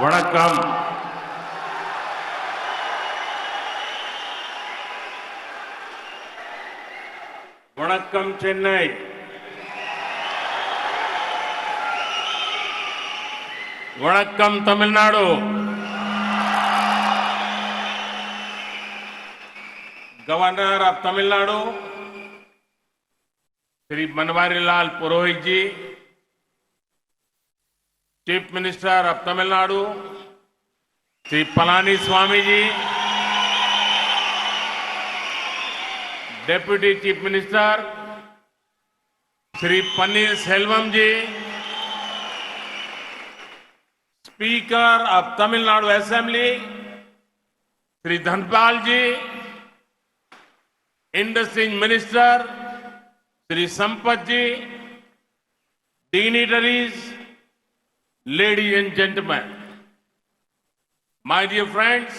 வணக்கம். வணக்கம் சென்னை. வணக்கம் Tamil Nadu. Governor of Tamil Nadu Shri Banwarilal Purohit ji, chief minister of Tamil Nadu Shri Palani Swami ji, deputy chief minister Shri Panneer Selvam ji, speaker of Tamil Nadu assembly Shri Dhanpal ji, industry minister Shri Sampath ji, dignitaries, ladies and gentlemen, my dear friends,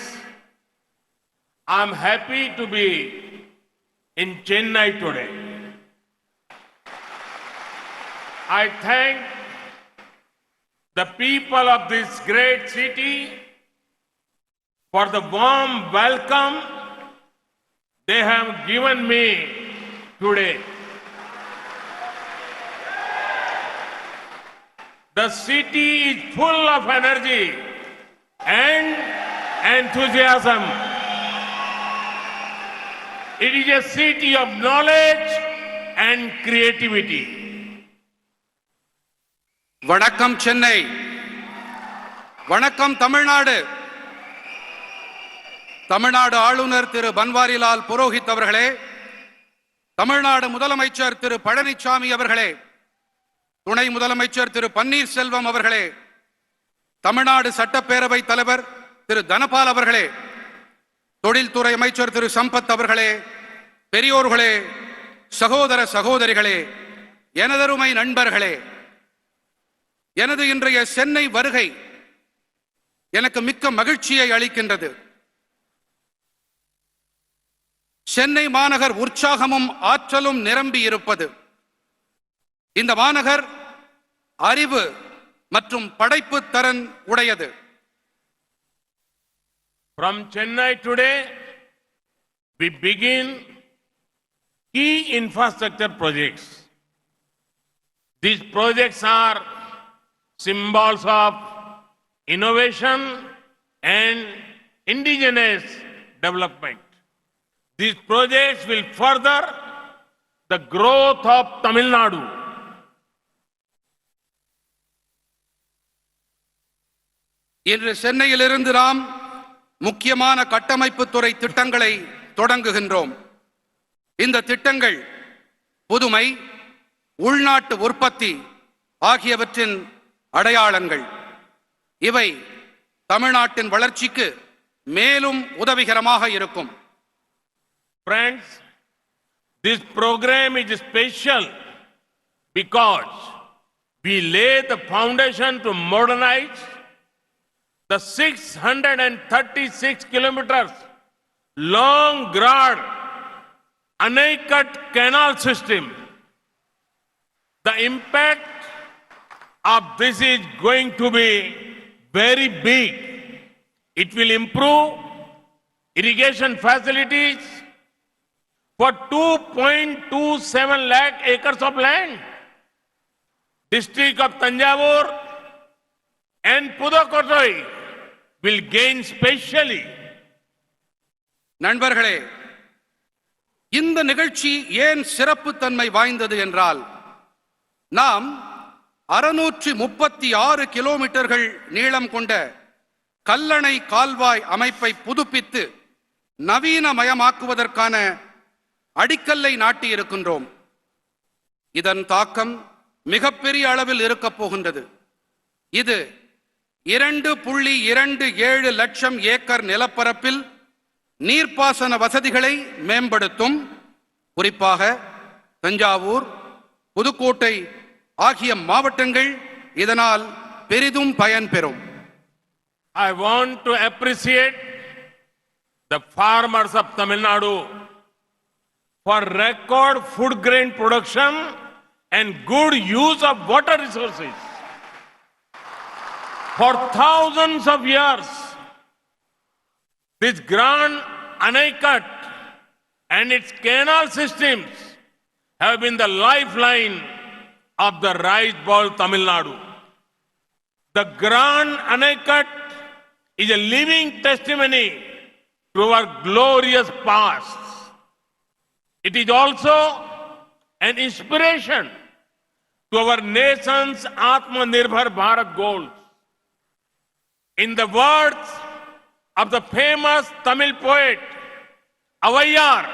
I am happy to be in Chennai today. I thank the people of this great city for the warm welcome they have given me today. The city is full of energy and enthusiasm. It is a city of knowledge and creativity. வணக்கம் சென்னை. வணக்கம் தமிழ்நாடு. தமிழ்நாடு ஆளுநர் திரு பன்வாரிலால் புரோஹித் அவர்களே, தமிழ்நாடு முதலமைச்சர் திரு பழனிசாமி அவர்களே, துணை முதலமைச்சர் திரு பன்னீர் செல்வம் அவர்களே, தமிழ்நாடு சட்டப்பேரவை தலைவர் திரு தனபால் அவர்களே, தொழில்துறை அமைச்சர் திரு சம்பத் அவர்களே, பெரியோர்களே, சகோதர சகோதரிகளே, எனதருமை நண்பர்களே, எனது இன்றைய சென்னை வருகை எனக்கு மிக்க மகிழ்ச்சியை அளிக்கின்றது. சென்னை மாநகர் உற்சாகமும் ஆற்றலும் நிரம்பி இருப்பது. இந்த மாநகர் அறிவு மற்றும் படைப்பு திறன் உடையது. From Chennai today, we begin key infrastructure projects. These projects are symbols of innovation and indigenous development. These projects will further the growth of Tamil Nadu. இன்று சென்னையிலிருந்து நாம் முக்கியமான கட்டமைப்பு துறை திட்டங்களை தொடங்குகின்றோம். இந்த திட்டங்கள் புதுமை, உள்நாட்டு உற்பத்தி ஆகியவற்றின் அடையாளங்கள். இவை தமிழ்நாட்டின் வளர்ச்சிக்கு மேலும் உதவிகரமாக இருக்கும். Friends, this program is special because we lay the foundation to modernize the 636 kilometers long broad Anaicut canal system. The impact of this is going to be very big. It will improve irrigation facilities for 2.27 lakh acres of land. District of Tanjavur and Pudukkottai will gain specially. நண்பர்களே, இந்த நிகழ்ச்சி ஏன் சிறப்பு தன்மை வாய்ந்தது என்றால், நாம் 636 கிலோமீட்டர்கள் நீளம் கொண்ட கல்லணை கால்வாய் அமைப்பை புதுப்பித்து நவீனமயமாக்குவதற்கான அடிக்கல்லை நாட்டி இருக்கின்றோம். இதன் தாக்கம் மிகப்பெரிய அளவில் இருக்கப் போகின்றது. இது 2.27 லட்சம் ஏக்கர் நிலப்பரப்பில் நீர்ப்பாசன வசதிகளை மேம்படுத்தும். குறிப்பாக தஞ்சாவூர், புதுக்கோட்டை ஆகிய மாவட்டங்கள் இதனால் பெரிதும் பயன்பெறும். I want to appreciate the farmers of Tamil Nadu for record food grain production and good use of water resources. For thousands of years, this Grand Anicut and its canal systems have been the lifeline of the rice bowl Tamil Nadu. The Grand Anicut is a living testimony to our glorious past. It is also an inspiration to our nation's Atmanirbhar Bharat goals. In the words of the famous Tamil poet Avaiyar,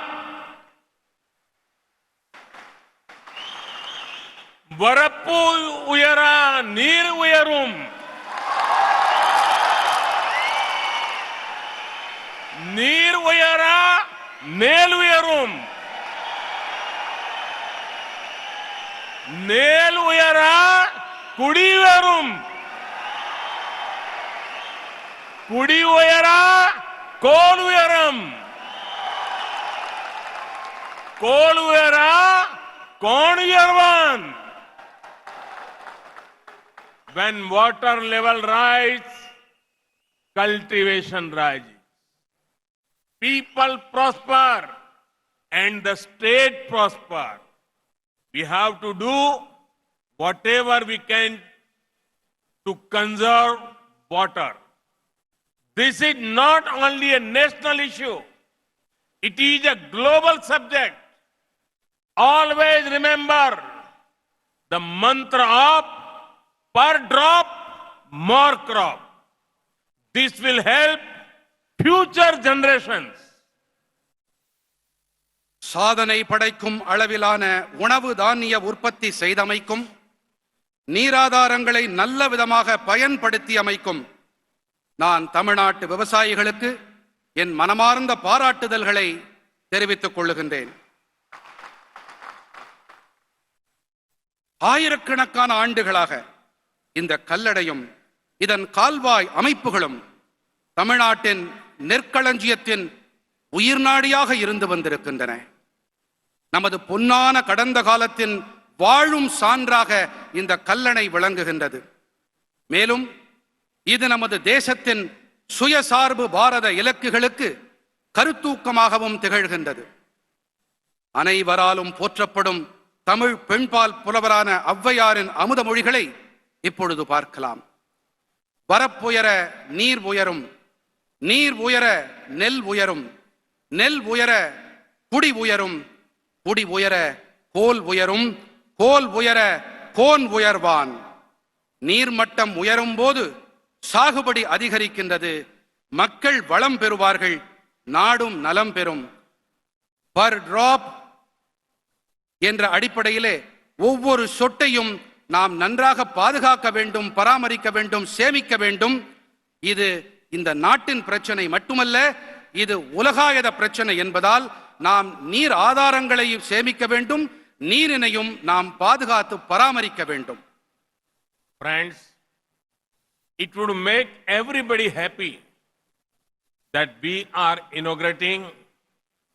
Varappu uyara neer uyarum, neer uyara nel uyarum, nel uyara kudi uyarum, kudi uyara kol uyaram, kol uyara kon uyarvan. When water level rises, cultivation rises. People prosper and the state prosper. We have to do whatever we can to conserve water. This is not only a national issue, it is a global subject. Always remember the mantra of per drop, more crop. This will help future generations. சாதனை படைக்கும் அளவிலான உணவு தானிய உற்பத்தி செய்தமைக்கும் நீராதாரங்களை நல்ல விதமாக பயன்படுத்தி அமைக்கும் நான் தமிழ்நாட்டு விவசாயிகளுக்கு என் மனமார்ந்த பாராட்டுதல்களை தெரிவித்துக் கொள்ளுகின்றேன். ஆயிரக்கணக்கான ஆண்டுகளாக இந்த கல்லடையும் இதன் கால்வாய் அமைப்புகளும் தமிழ்நாட்டின் நெற்களஞ்சியத்தின் உயிர்நாடியாக இருந்து வந்திருக்கின்றன. நமது பொன்னான கடந்த காலத்தின் வாழும் சான்றாக இந்த கல்லணை விளங்குகின்றது. மேலும் இது நமது தேசத்தின் சுயசார்பு பாரத இலக்குகளுக்கு கருத்தூக்கமாகவும் திகழ்கின்றது. அனைவராலும் போற்றப்படும் தமிழ் பெண்பால் புலவரான ஔவையாரின் அமுத மொழிகளை இப்பொழுது பார்க்கலாம். வரப்புயர நீர் உயரும், நீர் உயர நெல் உயரும், நெல் உயர குடி உயரும், குடி உயர கோல் உயரும், கோல் உயர கோன் உயர்வான். நீர்மட்டம் உயரும் போது சாகுபடி அதிகரிக்கின்றது, மக்கள் வளம் பெறுவார்கள், நாடும் நலம் பெறும். பர் டிராப் என்ற அடிப்படையிலே ஒவ்வொரு சொட்டையும் நாம் நன்றாக பாதுகாக்க வேண்டும், பராமரிக்க வேண்டும், சேமிக்க வேண்டும். இது இந்த நாட்டின் பிரச்சனை மட்டுமல்ல, இது உலகாயத பிரச்சனை என்பதால் நாம் நீர் ஆதாரங்களை சேமிக்க வேண்டும், நீரினையும் நாம் பாதுகாத்து பராமரிக்க வேண்டும். Friends, it would make everybody happy that we are inaugurating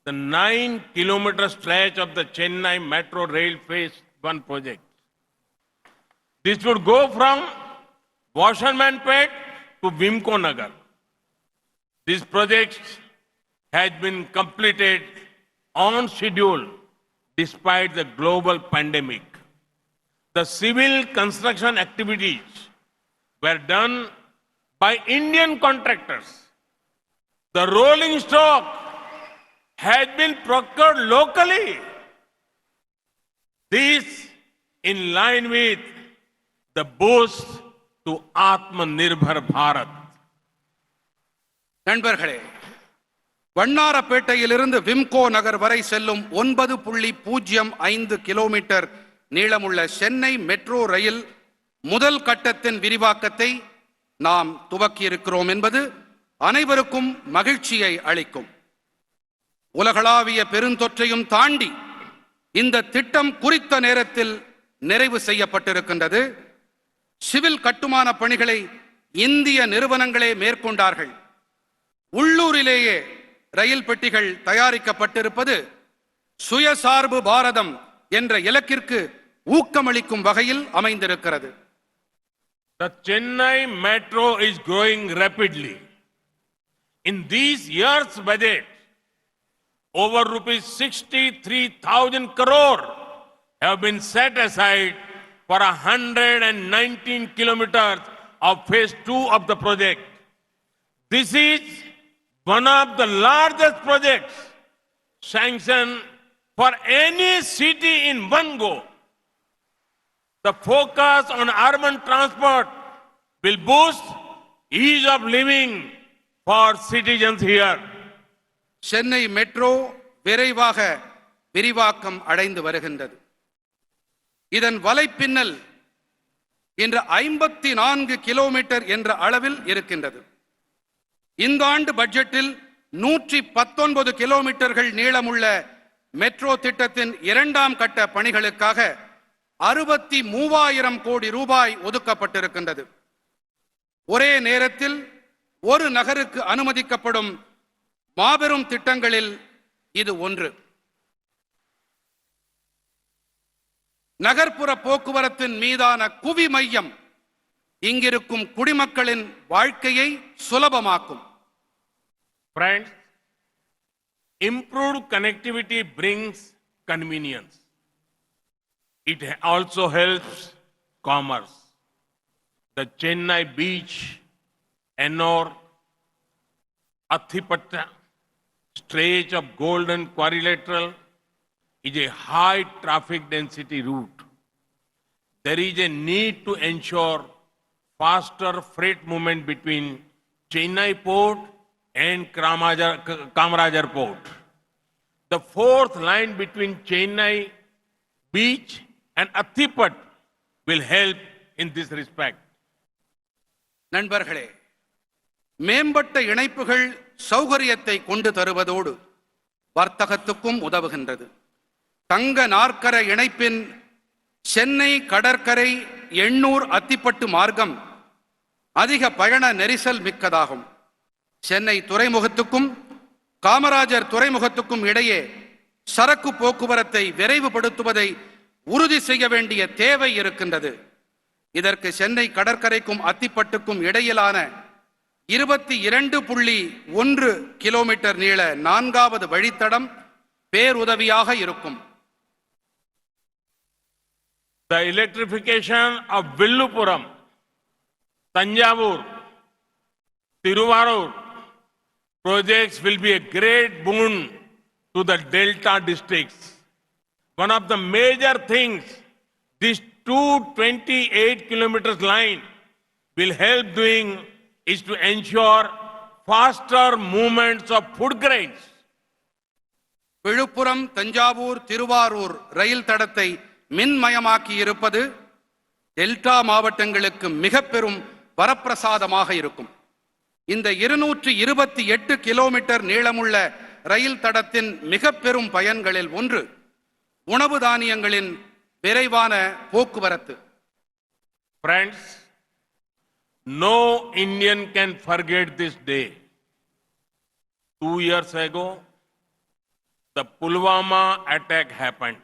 the 9-kilometer stretch of the Chennai Metro Rail Phase 1 project. This would go from Washermanpet to Vimko Nagar. This project has been completed on schedule despite the global pandemic. The civil construction activities were done by Indian contractors. The rolling stock has been procured locally. This in line with the boost to Atmanirbhar Bharat. நண்பர்களே, வண்ணாரப்பேட்டையிலிருந்து விம்கோ நகர் வரை செல்லும் 9.05 kilometre நீளமுள்ள Chennai metro rail முதல் கட்டத்தின் விரிவாக்கத்தை நாம் துவக்கியிருக்கிறோம் என்பது அனைவருக்கும் மகிழ்ச்சியை அளிக்கும். உலகளாவிய பெருந்தொற்றையும் தாண்டி இந்த திட்டம் குறித்த நேரத்தில் நிறைவு செய்யப்பட்டிருக்கின்றது. சிவில் கட்டுமான பணிகளை இந்திய நிறுவனங்களே மேற்கொண்டார்கள். உள்ளூரிலேயே ரயில் பெட்டிகள் தயாரிக்கப்பட்டிருப்பது சுயசார்பு பாரதம் என்ற இலக்கிற்கு ஊக்கமளிக்கும் வகையில் அமைந்திருக்கிறது. The Chennai Metro is growing rapidly. In these years' budget, over rupees 63,000 crore have been set aside for 119 kilometers of phase 2 of the project. This is one of the largest projects sanctioned for any city in one go. The focus on urban transport will boost ease of living for citizens here. Chennai metro விரைவாக விரிவாக்கம் அடைந்து வருகின்றது. இதன் வலைப்பின்னல் இன்று 54 kilometre என்ற அளவில் இருக்கின்றது. இந்த ஆண்டு பட்ஜெட்டில் 119 கிலோமீட்டர்கள் நீளமுள்ள மெட்ரோ திட்டத்தின் இரண்டாம் கட்ட பணிகளுக்காக 63,000 கோடி ரூபாய் ஒதுக்கப்பட்டிருக்கின்றது. ஒரே நேரத்தில் ஒரு நகருக்கு அனுமதிக்கப்படும் மாபெரும் திட்டங்களில் இது ஒன்று. நகர்ப்புற போக்குவரத்தின் மீதான குவி மையம் இங்கிருக்கும் குடிமக்களின் வாழ்க்கையை சுலபமாக்கும். Friends, improved connectivity brings convenience. It also helps commerce. The Chennai beach, Ennore, Athipatta stretch of Golden Quadrilateral is a high traffic density route. There is a need to ensure faster freight movement between Chennai port and Kamarajar port. The fourth line between Chennai beach and Athipat will help in this respect. நண்பர்களே, மேம்பட்ட இணைப்புகள் சௌகரியத்தை கொண்டு தருவதோடு வர்த்தகத்துக்கும் உதவுகின்றது. தங்க நாற்கர இணைப்பின் சென்னை கடற்கரை எண்ணூர் அத்திப்பட்டு மார்க்கம் அதிக பயண நெரிசல் மிக்கதாகும். சென்னை துறைமுகத்துக்கும் காமராஜர் துறைமுகத்துக்கும் இடையே சரக்கு போக்குவரத்தை விரைவுபடுத்துவதை உறுதி செய்ய வேண்டிய தேவை இருக்கின்றது. இதற்கு சென்னை கடற்கரைக்கும் அத்திப்பட்டுக்கும் இடையிலான 22.1 கிலோமீட்டர் நீள 4வது வழித்தடம் பேருதவியாக இருக்கும். The electrification of Villupuram, Tanjavur, Tiruvarur projects will be a great boon to the Delta districts. One of the major things this 228 kilometers line will help doing is to ensure faster movements of food grains. Villupuram Thanjavur Thiruvarur ரயில் தடத்தை மின்மயமாக்கி இருப்பது delta மாவட்டங்களுக்கு மிக பெரும் வரப்பிரசாதமாக இருக்கும். இந்த 228 kilometre நீளமுள்ள ரயில் தடத்தின் மிக பெரும் பயன்களில் ஒன்று உணவு தானியங்களின் விரைவான போக்குவரத்து. Friends, no Indian can forget this day. 2 years ago, the Pulwama attack happened.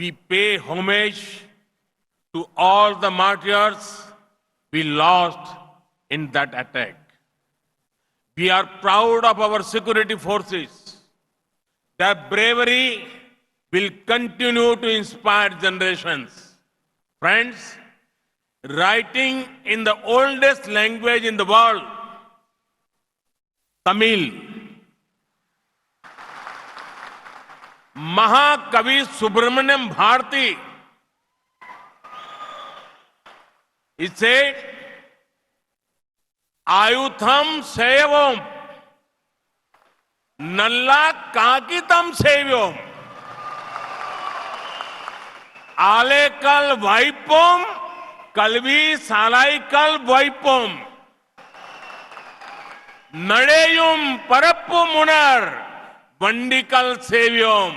We pay homage to all the martyrs we lost in that attack. We are proud of our security forces. Their bravery will continue to inspire generations. Friends, writing in the oldest language in the world, Tamil, Mahakavi Subramaniam Bharati, he said, Ayutham Sevam, Nalla Kakitam Sevyam, Alekal Vaipom, Kalvi Salaikal Vaipom, Nadeyum Parappu Munar, Vandikal Sevyom,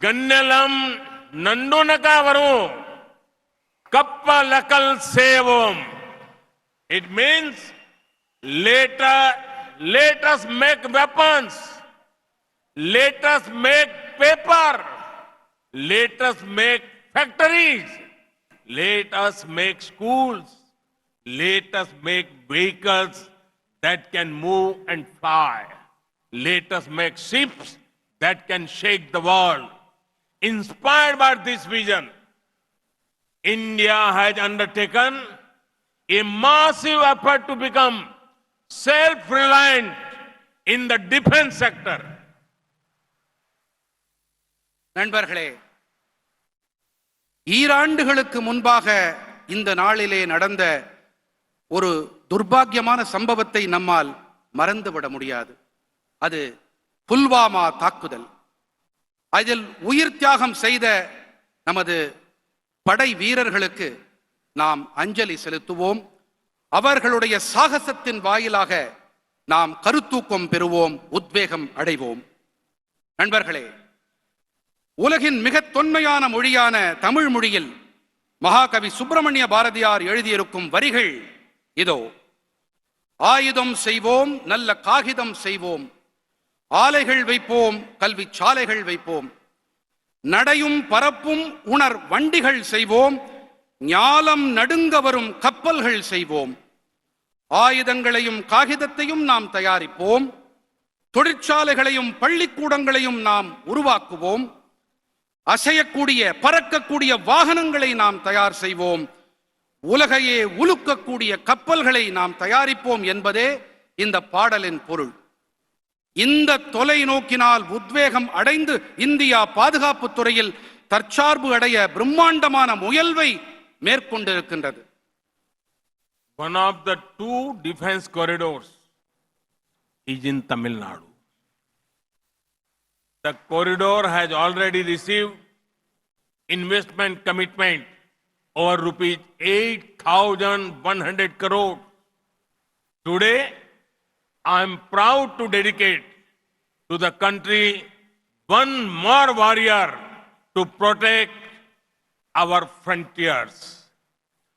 Gannalam Nandunakavaru, Kappalakal Sevom. It means let us make weapons, let us make paper, let us make factories, let us make schools, let us make vehicles that can move and fly. Let us make ships that can shake the world. Inspired by this vision, India has undertaken a massive effort to become self-reliant in the defense sector. நண்பர்களே, ஈராண்டுகளுக்கு முன்பாக இந்த நாளிலே நடந்த ஒரு துர்பாக்கியமான சம்பவத்தை நம்மால் மறந்துவிட முடியாது. அது புல்வாமா தாக்குதல். அதில் உயிர் தியாகம் செய்த நமது படை வீரர்களுக்கு நாம் அஞ்சலி செலுத்துவோம். அவர்களுடைய சாகசத்தின் வாயிலாக நாம் கருத்தூக்கம் பெறுவோம், உத்வேகம் அடைவோம். நண்பர்களே, உலகின் மிக தொன்மையான மொழியான தமிழ் மொழியில் மகாகவி சுப்பிரமணிய பாரதியார் எழுதியிருக்கும் வரிகள் இதோ. ஆயுதம் செய்வோம், நல்ல காகிதம் செய்வோம், ஆலைகள் வைப்போம், கல்வி சாலைகள் வைப்போம், நடையும் பரப்பும் உணர் வண்டிகள் செய்வோம், ஞாலம் நடுங்க வரும் கப்பல்கள் செய்வோம், ஆயுதங்களையும் காகிதத்தையும் நாம் தயாரிப்போம், தொழிற்சாலைகளையும் பள்ளிக்கூடங்களையும் நாம் உருவாக்குவோம், அசையக்கூடிய பறக்கக்கூடிய வாகனங்களை நாம் தயார் செய்வோம், உலகையே உலுக்கக்கூடிய கப்பல்களை நாம் தயாரிப்போம் என்பதே இந்த பாடலின் பொருள். இந்த தொலைநோக்கினால் உத்வேகம் அடைந்து இந்தியா பாதுகாப்பு துறையில் தற்சார்பு அடைய பிரம்மாண்டமான முயல்வை மேற்கொண்டிருக்கின்றது. One of the two defense corridors is in Tamil Nadu. The corridor has already received investment commitment over rupees 8,100 crore. Today, I am proud to dedicate to the country one more warrior to protect our frontiers.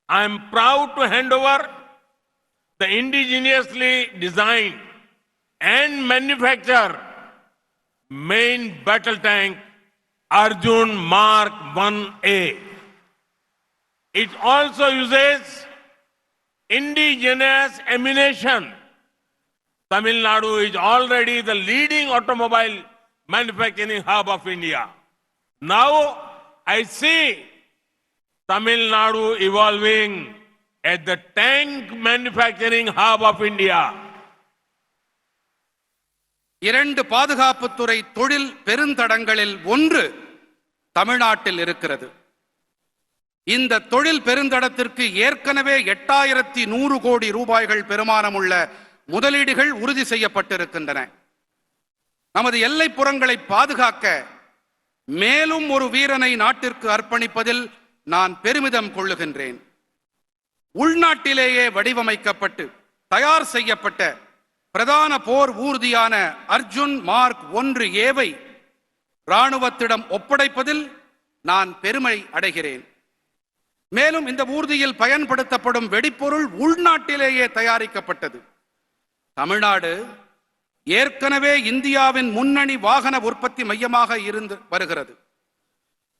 I am proud to hand over the indigenously designed and manufactured main battle tank Arjun Mark 1A. It also uses indigenous ammunition. Tamil Nadu is already the leading automobile manufacturing hub of India. Now I see Tamil Nadu evolving as the tank manufacturing hub of India. இரண்டு பாதுகாப்புத்துறை தொழில் பெருந்தடங்களில் ஒன்று தமிழ்நாட்டில் இருக்கிறது. இந்த தொழில் பெருந்தடத்திற்கு ஏற்கனவே 8100 கோடி ரூபாய்கள் பெருமானமுள்ள முதலீடுகள் உறுதி செய்யப்பட்டிருக்கின்றன. நமது எல்லைப்புறங்களை பாதுகாக்க மேலும் ஒரு வீரனை நாட்டிற்கு அர்ப்பணிப்பதில் நான் பெருமிதம் கொள்ளுகின்றேன். உள்நாட்டிலேயே வடிவமைக்கப்பட்டு தயார் செய்யப்பட்ட பிரதான போர் ஊர்தியான அர்ஜுன் மார்க் 1ஏவை ராணுவத்திடம் ஒப்படைப்பதில் நான் பெருமை அடைகிறேன். மேலும் இந்த ஊர்தியில் பயன்படுத்தப்படும் வெடிப்பொருள் உள்நாட்டிலேயே தயாரிக்கப்பட்டது. தமிழ்நாடு ஏற்கனவே இந்தியாவின் முன்னணி வாகன உற்பத்தி மையமாக இருந்து வருகிறது.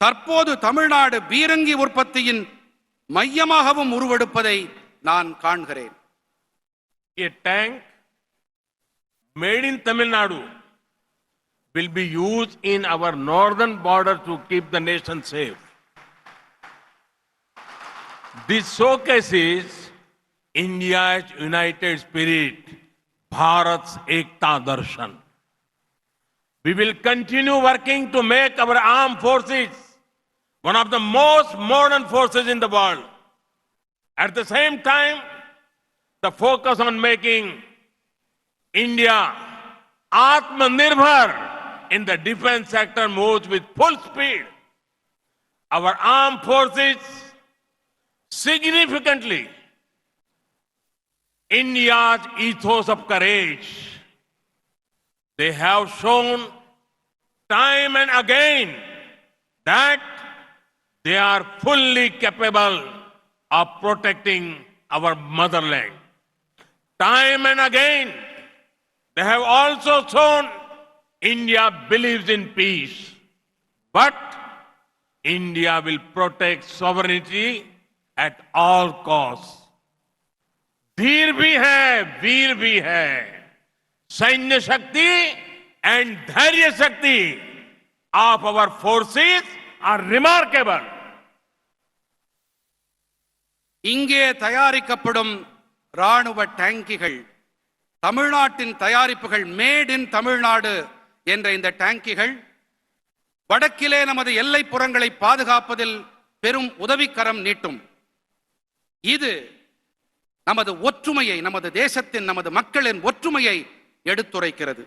தற்போது தமிழ்நாடு பீரங்கி உற்பத்தியின் மையமாகவும் உருவெடுப்பதை நான் காண்கிறேன். A tank made in Tamil Nadu will be used in our northern border to keep the nation safe. This showcases India's united spirit, Bharat's Ekta Darshan. We will continue working to make our armed forces one of the most modern forces in the world. At the same time, the focus on making India Atmanirbhar in the defense sector moves with full speed. Our armed forces significantly India's ethos of courage. They have shown time and again that they are fully capable of protecting our motherland. Time and again, they have also shown India believes in peace. But India will protect sovereignty at all costs. धीर भी है, वीर भी है. सैन्य शक्ति and धैर्य शक्ति of our forces are remarkable. இங்கே தயாரிக்கப்படும் ராணுவ டேங்கிகள், தமிழ்நாட்டின் தயாரிப்புகள், மேட் இன் தமிழ்நாடு என்ற இந்த டேங்கிகள் வடக்கிலே நமது எல்லைப்புறங்களை பாதுகாப்பதில் பெரும் உதவிக்கரம் நீட்டும். இது நமது ஒற்றுமையை, நமது தேசத்தின், நமது மக்களின் ஒற்றுமையை எடுத்துரைக்கிறது.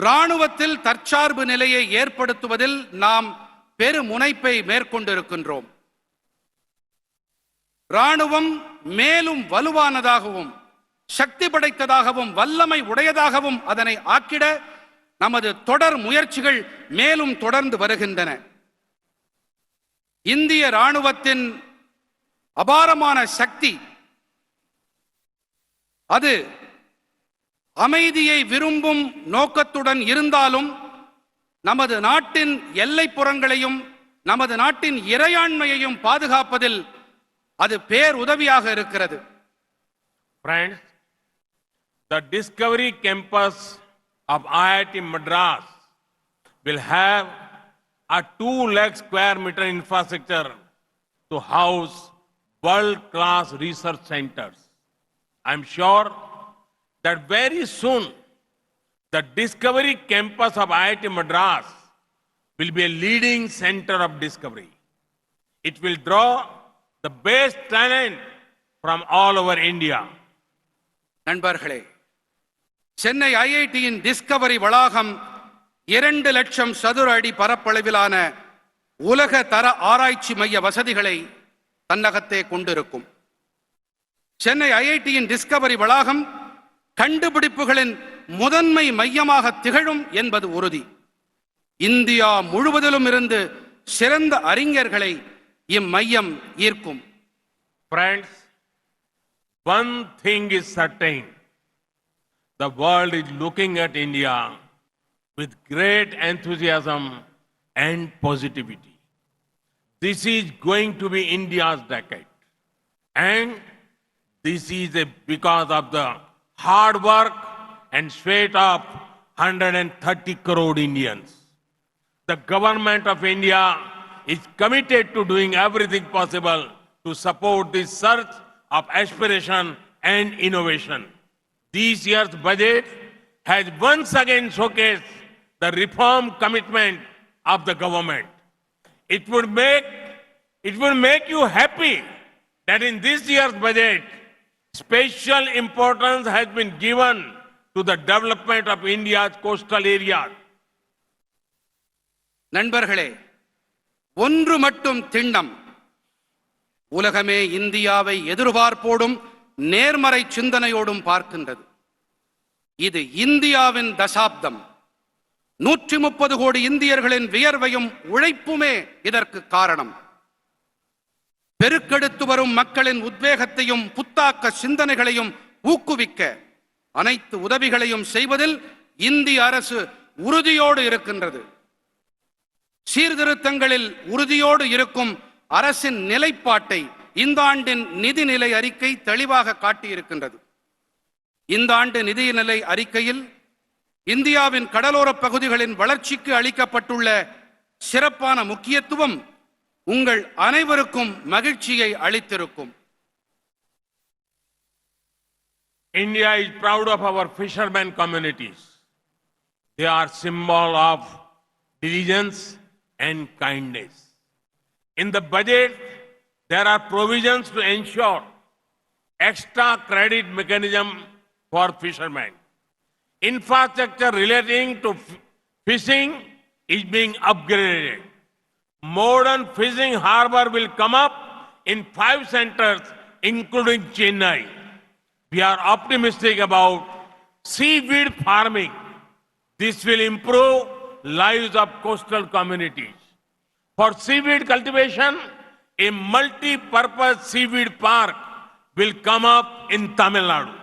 ராணுவத்தில் தற்சார்பு நிலையை ஏற்படுத்துவதில் நாம் பெருமுனைப்பை மேற்கொண்டிருக்கின்றோம். ராணுவம் மேலும் வலுவானதாகவும் சக்தி படைத்ததாகவும் வல்லமை உடையதாகவும் அதனை ஆக்கிட நமது தொடர் முயற்சிகள் மேலும் தொடர்ந்து வருகின்றன. இந்திய ராணுவத்தின் அபாரமான சக்தி அது அமைதியை விரும்பும் நோக்கத்துடன் இருந்தாலும் நமது நாட்டின் எல்லைப்புறங்களையும் நமது நாட்டின் இறையாண்மையையும் பாதுகாப்பதில் அது பேருதவியாக இருக்கிறது. Friends, the Discovery Campus of IIT Madras will have a 2 lakh square meter infrastructure to house world-class research centers. I am sure that very soon the Discovery Campus of IIT Madras will be a leading center of discovery. It will draw the best talent from all over India. நண்பர்களே, Chennai ஐஐடியின் Discovery வளாகம் 2 லட்சம் சதுர அடி பரப்பளவிலான உலக தர ஆராய்ச்சி மைய வசதிகளை தன்னகத்தே கொண்டிருக்கும். சென்னை ஐஐடியின் டிஸ்கவரி வளாகம் கண்டுபிடிப்புகளின் முதன்மை மையமாக திகழும் என்பது உறுதி. இந்தியா முழுவதிலும் இருந்து சிறந்த அறிஞர்களை இம்மையம் ஈர்க்கும். Friends, one thing is certain. The world is looking at India with great enthusiasm and positivity. This is going to be India's decade. And this is because of the hard work and sweat of 130 crore Indians. The government of India is committed to doing everything possible to support this surge of aspiration and innovation. This year's budget has once again showcased the reform commitment of the government. It would make you happy that in this year's budget, special importance has been given to the development of India's coastal areas. நண்பர்களே, ஒன்று மட்டும் திண்ணம். உலகமே இந்தியாவை எதிர்பார்ப்போடும் நேர்மறை சிந்தனையோடும் பார்க்கின்றது. இது இந்தியாவின் தசாப்தம். 130 கோடி இந்தியர்களின் வியர்வையும் உழைப்புமே இதற்கு காரணம். பெருக்கெடுத்து வரும் மக்களின் உத்வேகத்தையும் புத்தாக்க சிந்தனைகளையும் ஊக்குவிக்க அனைத்து உதவிகளையும் செய்வதில் இந்திய அரசு உறுதியோடு இருக்கின்றது. சீர்திருத்தங்களில் உறுதியோடு இருக்கும் அரசின் நிலைப்பாட்டை இந்த ஆண்டின் நிதிநிலை அறிக்கை தெளிவாக காட்டியிருக்கின்றது. இந்த ஆண்டு நிதிநிலை அறிக்கையில் இந்தியாவின் கடலோர பகுதிகளின் வளர்ச்சிக்கு அளிக்கப்பட்டுள்ள சிறப்பான முக்கியத்துவம் உங்கள் அனைவருக்கும் மகிழ்ச்சியை அளித்திருக்கும். India is proud of our fishermen communities. They are symbol of diligence and kindness. In the budget, there are provisions to ensure extra credit mechanism for fishermen. Infrastructure relating to fishing is being upgraded. Modern fishing harbor will come up in 5 centers, including Chennai. We are optimistic about seaweed farming. This will improve lives of coastal communities. For seaweed cultivation, a multi-purpose seaweed park will come up in Tamil Nadu.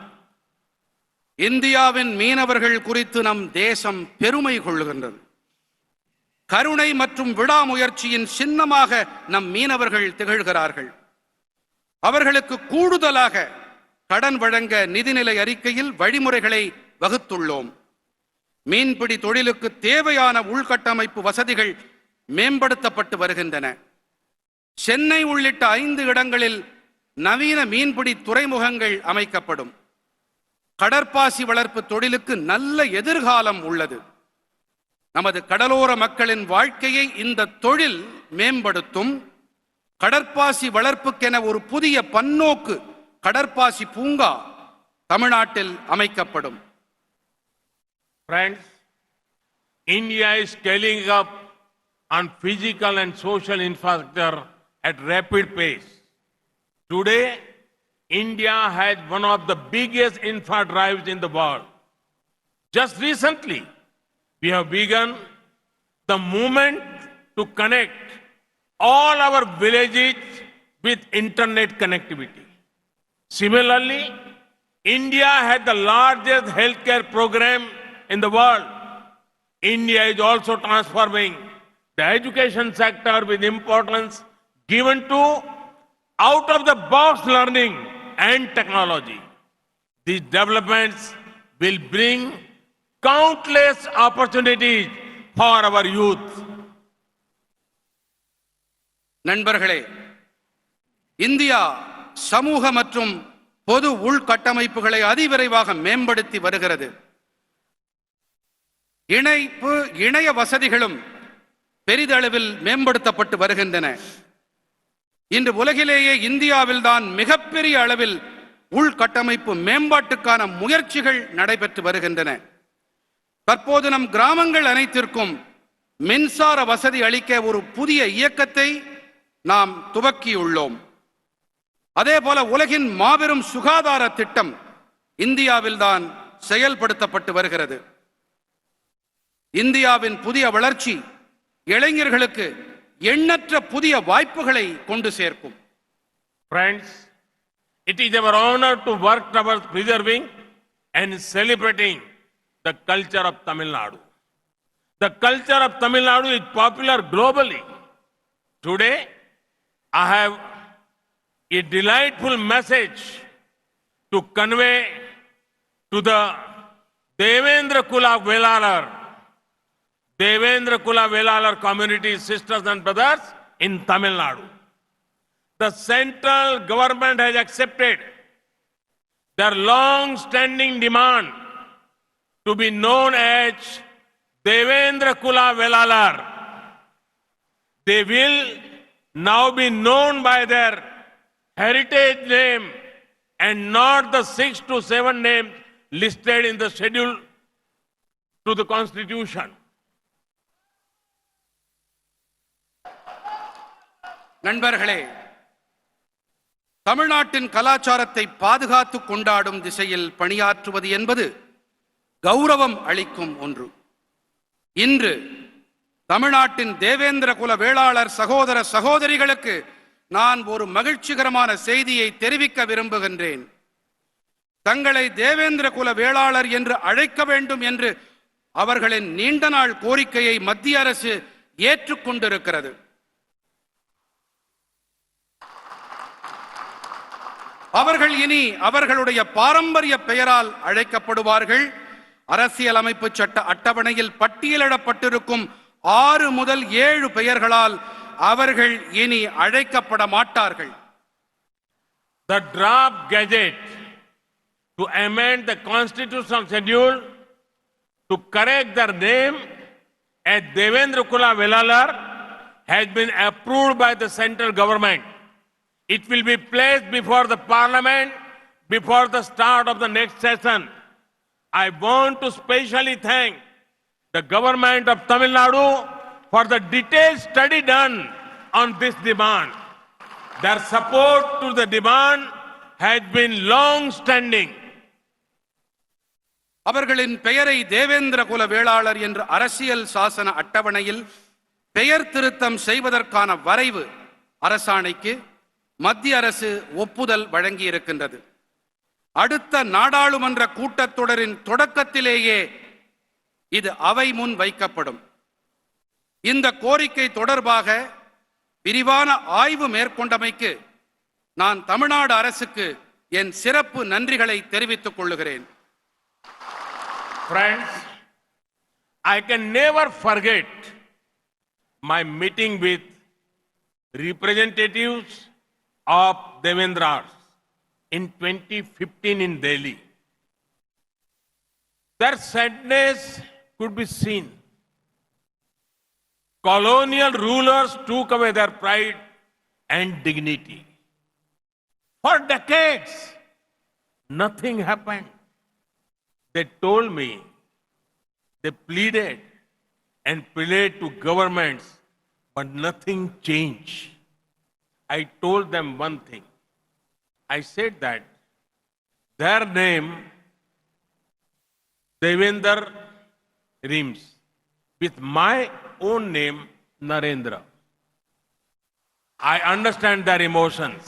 இந்தியாவின் மீனவர்கள் குறித்து நம் தேசம் பெருமை கொள்கின்றது. கருணை மற்றும் விடாமுயற்சியின் சின்னமாக நம் மீனவர்கள் திகழ்கிறார்கள். அவர்களுக்கு கூடுதலாக கடன் வழங்க நிதிநிலை அறிக்கையில் வழிமுறைகளை வகுத்துள்ளோம். மீன்பிடி தொழிலுக்கு தேவையான உள்கட்டமைப்பு வசதிகள் மேம்படுத்தப்பட்டு வருகின்றன. சென்னை உள்ளிட்ட 5 இடங்களில் நவீன மீன்பிடி துறைமுகங்கள் அமைக்கப்படும். கடற்பாசி வளர்ப்பு தொழிலுக்கு நல்ல எதிர்காலம் உள்ளது. நமது கடலோர மக்களின் வாழ்க்கையை இந்த தொழில் மேம்படுத்தும். கடற்பாசி வளர்ப்புக்கென ஒரு புதிய பன்னோக்கு கடற்பாசி பூங்கா தமிழ்நாட்டில் அமைக்கப்படும். Friends, India is scaling up on physical and social infrastructure at rapid pace. Today, India has one of the biggest infra drives in the world. Just recently, we have begun the movement to connect all our villages with internet connectivity. Similarly, India has the largest healthcare program in the world. India is also transforming the education sector with importance given to out-of-the-box learning and technology. These developments will bring countless opportunities for our youth. நண்பர்களே, India சமூக மற்றும் பொது உள்கட்டமைப்புகளை அதிவிரைவாக மேம்படுத்தி வருகிறது. இணைய வசதிகளும் பெரிதளவில் மேம்படுத்தப்பட்டு வருகின்றன. இன்று உலகிலேயே இந்தியாவில் தான் மிகப்பெரிய அளவில் உள்கட்டமைப்பு மேம்பாட்டுக்கான முயற்சிகள் நடைபெற்று வருகின்றன. தற்போது நம் கிராமங்கள் அனைத்திற்கும் மின்சார வசதி அளிக்க ஒரு புதிய இயக்கத்தை நாம் துவக்கியுள்ளோம். அதேபோல உலகின் மாபெரும் சுகாதார திட்டம் இந்தியாவில் தான் செயல்படுத்தப்பட்டு வருகிறது. இந்தியாவின் புதிய வளர்ச்சி இளைஞர்களுக்கு எண்ணற்ற புதிய வாய்ப்புகளை கொண்டு சேர்க்கும். Friends, it is our honor to work towards preserving and celebrating the culture of Tamil Nadu. The culture of Tamil Nadu is popular globally. Today, I have a delightful message to convey to the Devendra Kula Velalar community sisters and brothers in Tamil Nadu. The central government has accepted their long-standing demand to be known as Devendra Kula Velalar. They will now be known by their heritage name and not the 6 to 7 names listed in the schedule to the Constitution. நண்பர்களே, தமிழ்நாட்டின் கலாச்சாரத்தை பாதுகாத்து கொண்டாடும் திசையில் பணியாற்றுவது என்பது கௌரவம் அளிக்கும் ஒன்று. இன்று தமிழ்நாட்டின் தேவேந்திர குல வேளாளர் சகோதர சகோதரிகளுக்கு நான் ஒரு மகிழ்ச்சிகரமான செய்தியை தெரிவிக்க விரும்புகின்றேன். தங்களை தேவேந்திர குல வேளாளர் என்று அழைக்க வேண்டும் என்று அவர்களின் நீண்ட நாள் கோரிக்கையை மத்திய அரசு ஏற்றுக்கொண்டிருக்கிறது. அவர்கள் இனி அவர்களுடைய பாரம்பரிய பெயரால் அழைக்கப்படுவார்கள். அரசியலமைப்பு சட்ட அட்டவணையில் பட்டியலிடப்பட்டிருக்கும் 6 முதல் 7 பெயர்களால் அவர்கள் இனி அழைக்கப்பட மாட்டார்கள். The draft gazette to amend the constitutional schedule to correct their name as Devendra Kula Velalar has been approved by the central government. It will be placed before the parliament before the start of the next session. I want to specially thank the government of Tamil Nadu for the detailed study done on this demand. Their support to the demand has been long-standing. அவர்களின் பெயரை தேவேந்திர குல வேளாளர் என்ற அரசியல் சாசன அட்டவணையில் பெயர் திருத்தம் செய்வதற்கான வரைவு அரசாணைக்கு மத்திய அரசு ஒப்புதல் வழங்கி இருக்கின்றது. அடுத்த நாடாளுமன்ற கூட்டத்தொடரின் தொடக்கத்திலேயே இது அவை முன் வைக்கப்படும். இந்த கோரிக்கை தொடர்பாக விரிவான ஆய்வு மேற்கொண்டமைக்கு நான் தமிழ்நாடு அரசுக்கு என் சிறப்பு நன்றிகளை தெரிவித்துக் கொள்கிறேன். Friends, I can never forget my meeting with representatives of Devendras in 2015 in Delhi. Their sadness could be seen. Colonial rulers took away their pride and dignity. For decades, nothing happened. They told me, they pleaded and pleaded to governments, but nothing changed. I told them one thing. I said that their name, Devendra, rhymes with my own name, Narendra. I understand their emotions.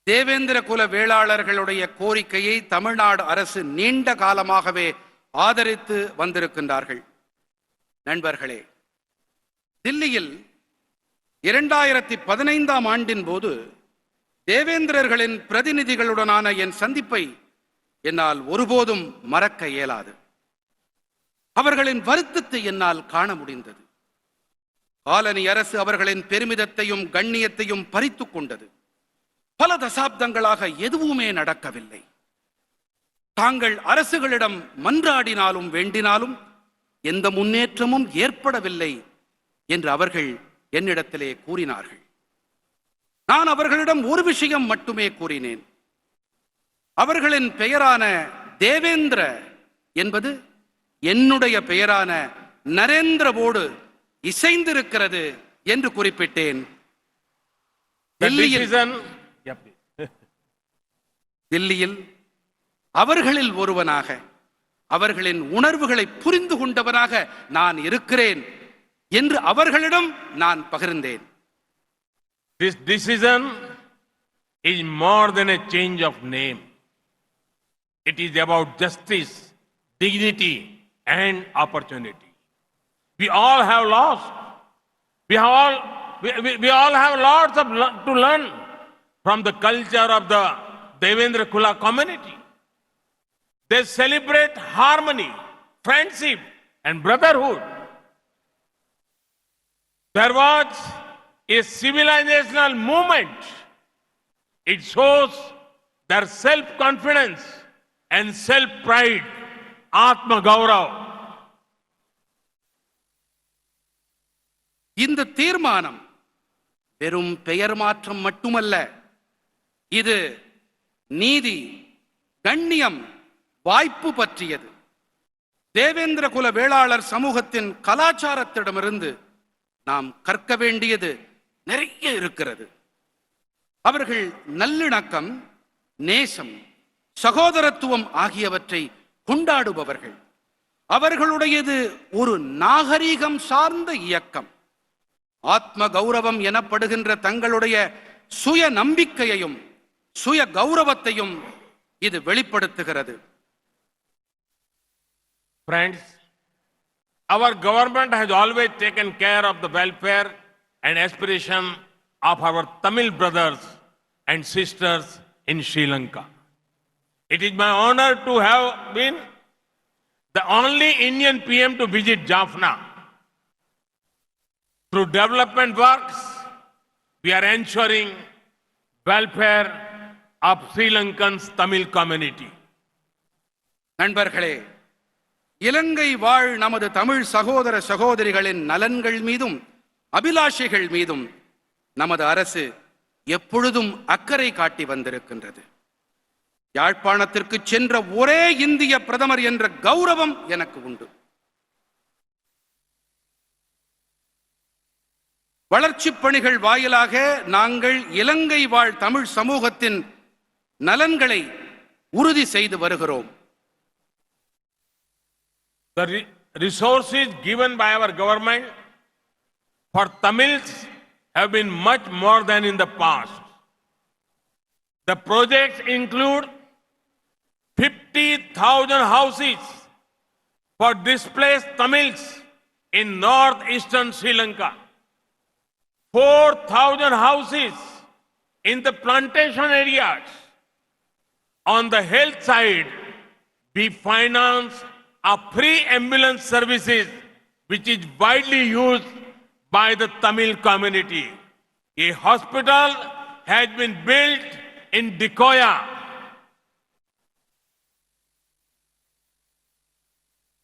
Devendra குல வேளாளர்களுடைய கோரிக்கையை தமிழ்நாடு அரசு நீண்ட காலமாகவே ஆதரித்து வந்திருக்கின்றார்கள். நண்பர்களே, தில்லியில் 2015ஆம் ஆண்டின் போது தேவேந்திரர்களின் பிரதிநிதிகளுடனான என் சந்திப்பை என்னால் ஒருபோதும் மறக்க இயலாது. அவர்களின் வருத்தத்தை என்னால் காண முடிந்தது. காலனி அரசு அவர்களின் பெருமிதத்தையும் கண்ணியத்தையும் பறித்துக் கொண்டது. பல தசாப்தங்களாக எதுவுமே நடக்கவில்லை. தாங்கள் அரசுகளிடம் மன்றாடினாலும் வேண்டினாலும் எந்த முன்னேற்றமும் ஏற்படவில்லை என்று அவர்கள் என்னிடத்திலே கூறினார்கள். நான் அவர்களிடம் ஒரு விஷயம் மட்டுமே கூறினேன். அவர்களின் பெயரான தேவேந்திர என்பது என்னுடைய பெயரான நரேந்திரவோடு இசைந்திருக்கிறது என்று குறிப்பிட்டேன். தில்லியில் அவர்களில் ஒருவனாக, அவர்களின் உணர்வுகளை புரிந்து கொண்டவனாக நான் இருக்கிறேன் என்று அவர்களிடம் நான் பகிர்ந்தேன். This decision is more than a change of name. It is about justice, dignity, and opportunity. We all have lost. We all have lots to learn from the culture of the Devendra Kula community. They celebrate harmony, friendship, and brotherhood. There was a civilizational movement. It shows their self-confidence and self-pride, Atma Gaurav. இந்த தீர்மானம் வெறும் பெயர் மாற்றம் மட்டுமல்ல, இது நீதி, கண்ணியம், வாய்ப்பு பற்றியது. தேவேந்திர குல வேளாளர் சமூகத்தின் கலாச்சாரத்திடமிருந்து நாம் கற்க வேண்டியது நிறைய இருக்கிறது. அவர்கள் நல்லிணக்கம், நேசம், சகோதரத்துவம் ஆகியவற்றை கொண்டாடுபவர்கள். அவர்களுடையது ஒரு நாகரீகம் சார்ந்த இயக்கம். ஆத்ம கௌரவம் எனப்படுகின்ற தங்களுடைய சுய நம்பிக்கையையும் சுய கௌரவத்தையும் இது வெளிப்படுத்துகிறது. Friends, our government has always taken care of the welfare and aspiration of our Tamil brothers and sisters in Sri Lanka. It is my honor to have been the only Indian PM to visit Jaffna. Through development works, we are ensuring welfare of Sri Lankan's Tamil community. நண்பர்களே, இலங்கை வாழ் நமது தமிழ் சகோதர சகோதரிகளின் நலன்கள் மீதும் அபிலாஷைகள் மீதும் நமது அரசு எப்பொழுதும் அக்கறை காட்டி வந்திருக்கின்றது. யாழ்ப்பாணத்திற்கு சென்ற ஒரே இந்திய பிரதமர் என்ற கௌரவம் எனக்கு உண்டு. வளர்ச்சிப் பணிகள் வாயிலாக நாங்கள் இலங்கை வாழ் தமிழ் சமூகத்தின் நலன்களை உறுதி செய்து வருகிறோம். The resources given by our government for Tamils have been much more than in the past. The projects include 50,000 houses for displaced Tamils in northeastern Sri Lanka. 4,000 houses in the plantation areas. On the health side, we finance a free ambulance services which is widely used by the Tamil community. A hospital has been built in Dikoya.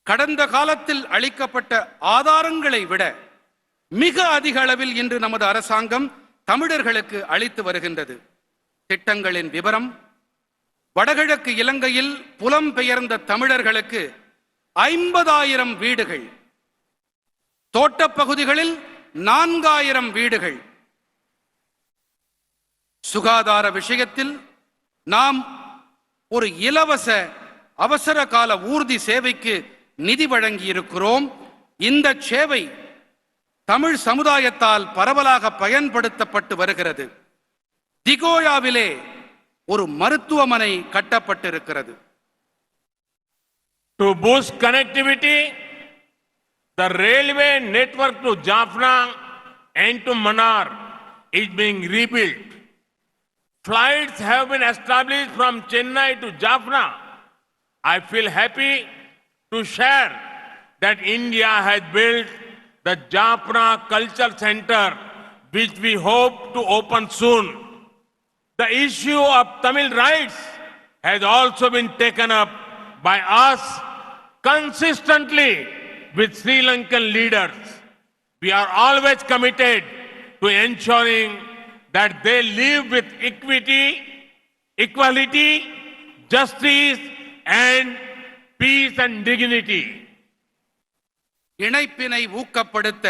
கடந்த காலத்தில் அளிக்கப்பட்ட ஆதாரங்களை விட மிக அதிக அளவில் இன்று நமது அரசாங்கம் தமிழர்களுக்கு அளித்து வருகின்றது. திட்டங்களின் விவரம்: வடகிழக்கு இலங்கையில் புலம்பெயர்ந்த தமிழர்களுக்கு 50,000 வீடுகள், தோட்டப்பகுதிகளில் 4,000 வீடுகள். சுகாதார விஷயத்தில் நாம் ஒரு இலவச அவசர கால ஊர்தி சேவைக்கு நிதி வழங்கியிருக்கிறோம். இந்த சேவை தமிழ் சமுதாயத்தால் பரவலாக பயன்படுத்தப்பட்டு வருகிறது. திகோயாவிலே ஒரு மருத்துவமனை கட்டப்பட்டிருக்கிறது. To boost connectivity, the railway network to Jaffna and to Mannar is being rebuilt. Flights have been established from Chennai to Jaffna. I feel happy to share that India has built the Jaffna Culture Center, which we hope to open soon. The issue of Tamil rights has also been taken up by us consistently with Sri Lankan leaders. We are always committed to ensuring that they live with equality, justice and peace and dignity. இணைப்பினை ஊக்கப்படுத்த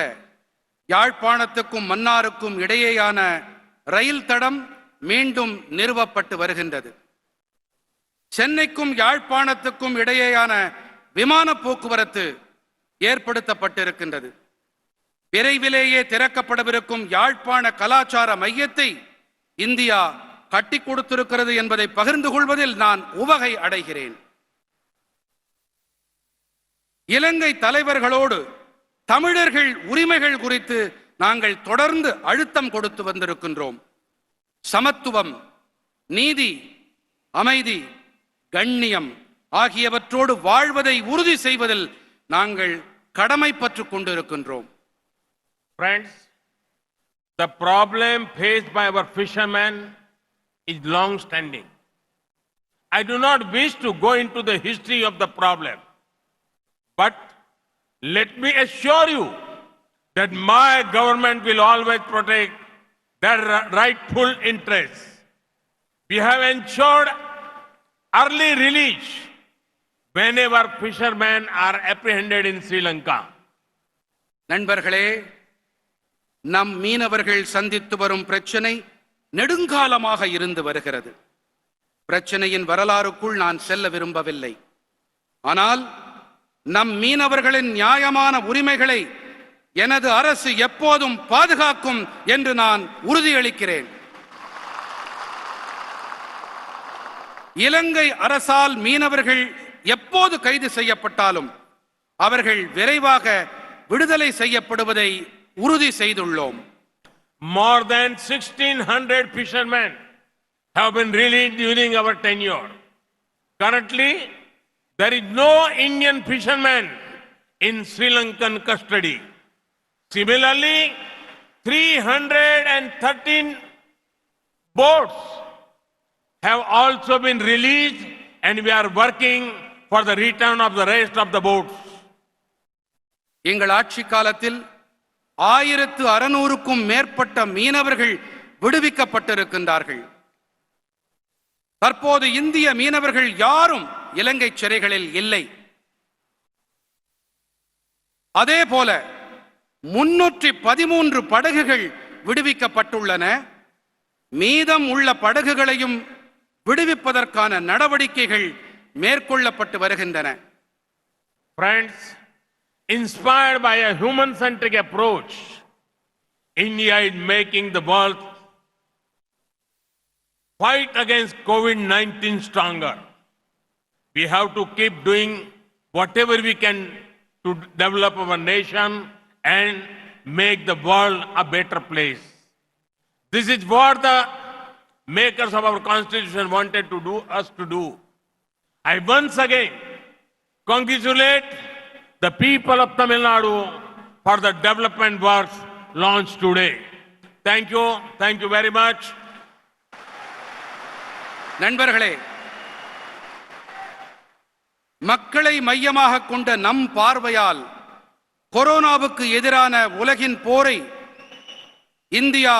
யாழ்ப்பாணத்துக்கும் மன்னாருக்கும் இடையேயான ரயில் தடம் மீண்டும் நிறுவப்பட்டு வருகின்றது. சென்னைக்கும் யாழ்ப்பாணத்துக்கும் இடையேயான விமான போக்குவரத்து ஏற்படுத்தப்பட்டிருக்கின்றது. விரைவிலேயே திறக்கப்படவிருக்கும் யாழ்ப்பாண கலாச்சார மையத்தை இந்தியா கட்டிக் கொடுத்திருக்கிறது என்பதை பகிர்ந்து கொள்வதில் நான் உவகை அடைகிறேன். இலங்கை தலைவர்களோடு தமிழர்கள் உரிமைகள் குறித்து நாங்கள் தொடர்ந்து அழுத்தம் கொடுத்து வந்திருக்கின்றோம். சமத்துவம், நீதி, அமைதி, கண்ணியம் ஆகியவற்றோடு வாழ்வதை உறுதி செய்வதில் நாங்கள் கடமைப்பட்டுக் கொண்டிருக்கின்றோம். Friends, the problem faced by our fishermen is long standing. I do not wish to go into the history of the problem. But let me assure you that my government will always protect their rightful interests. We have ensured early release whenever fishermen are apprehended in Sri Lanka. நண்பர்களே, நம் மீனவர்கள் சந்தித்து வரும் பிரச்சனை நெடுங்காலமாக இருந்து வருகிறது. பிரச்சனையின் வரலாறுக்குள் நான் செல்ல விரும்பவில்லை. ஆனால் நம் மீனவர்களின் நியாயமான உரிமைகளை எனது அரசு எப்போதும் பாதுகாக்கும் என்று நான் உறுதியளிக்கிறேன். இலங்கை அரசால் மீனவர்கள் எப்போது கைது செய்யப்பட்டாலும் அவர்கள் விரைவாக விடுதலை செய்யப்படுவதை உறுதி செய்துள்ளோம். More than 1,600 fishermen have been released during our tenure. Currently, there is no Indian fisherman in Sri Lankan custody. Similarly, 313 boats have also been released and we are working for the return of the rest of the boats. எங்கள் ஆட்சி காலத்தில் 1600க்கும் மேற்பட்ட மீனவர்கள் விடுவிக்கப்பட்டிருக்கின்றார்கள். தற்போது இந்திய மீனவர்கள் யாரும் இலங்கை சிறைகளில் இல்லை. அதேபோல 313 படகுகள் விடுவிக்கப்பட்டுள்ளன. மீதம் உள்ள படகுகளையும் விடுவிப்பதற்கான நடவடிக்கைகள் மேற்கொள்ளப்பட்டு வருகின்றன. Friends, inspired by a human-centric approach, India is making the world fight against COVID-19 stronger. We have to keep doing whatever we can to develop our nation and make the world a better place. This is what the makers of our constitution wanted to do us to do. I once again congratulate the people of Tamil Nadu for the development works launched today. Thank you very much. நண்பர்களே, மக்களை மையமாக கொண்ட நம் பார்வையால் கொரோனாவுக்கு எதிரான உலகின் போரை இந்தியா